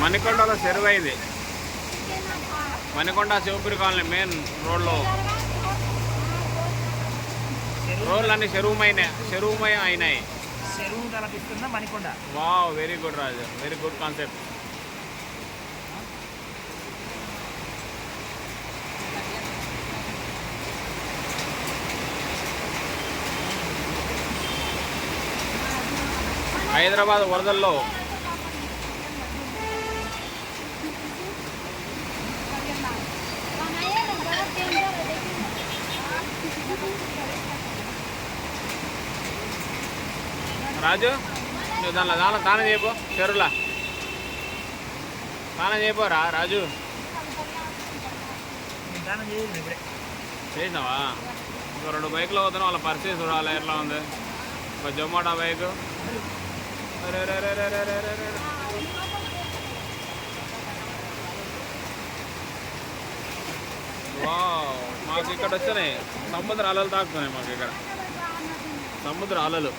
మణికొండలో చెరువు ఇది. Manikonda Shivapuri colony main రోడ్లో రోడ్లన్నీ చెరువుమయం అయినాయి. చెరువు కనిపిస్తున్న మణికొండ. వావ్, వెరీ గుడ్ రాజు, వెరీ గుడ్ కాన్సెప్ట్. హైదరాబాద్ వరదల్లో రాజు, నువ్వు దానిలో తానం చేయపో, చెరువులా తానం చేయపోరా రాజు. చేసినావా? ఇంకో 2 బైకులు అవుతున్నావు, వాళ్ళ పరిస్థితి చూడాలి ఎట్లా ఉంది. ఒక జొమాటో బైకు. మాకు ఇక్కడ వచ్చినాయి సముద్ర అలలు తాకుతున్నాయి. మాకు ఇక్కడ సముద్ర అలలు.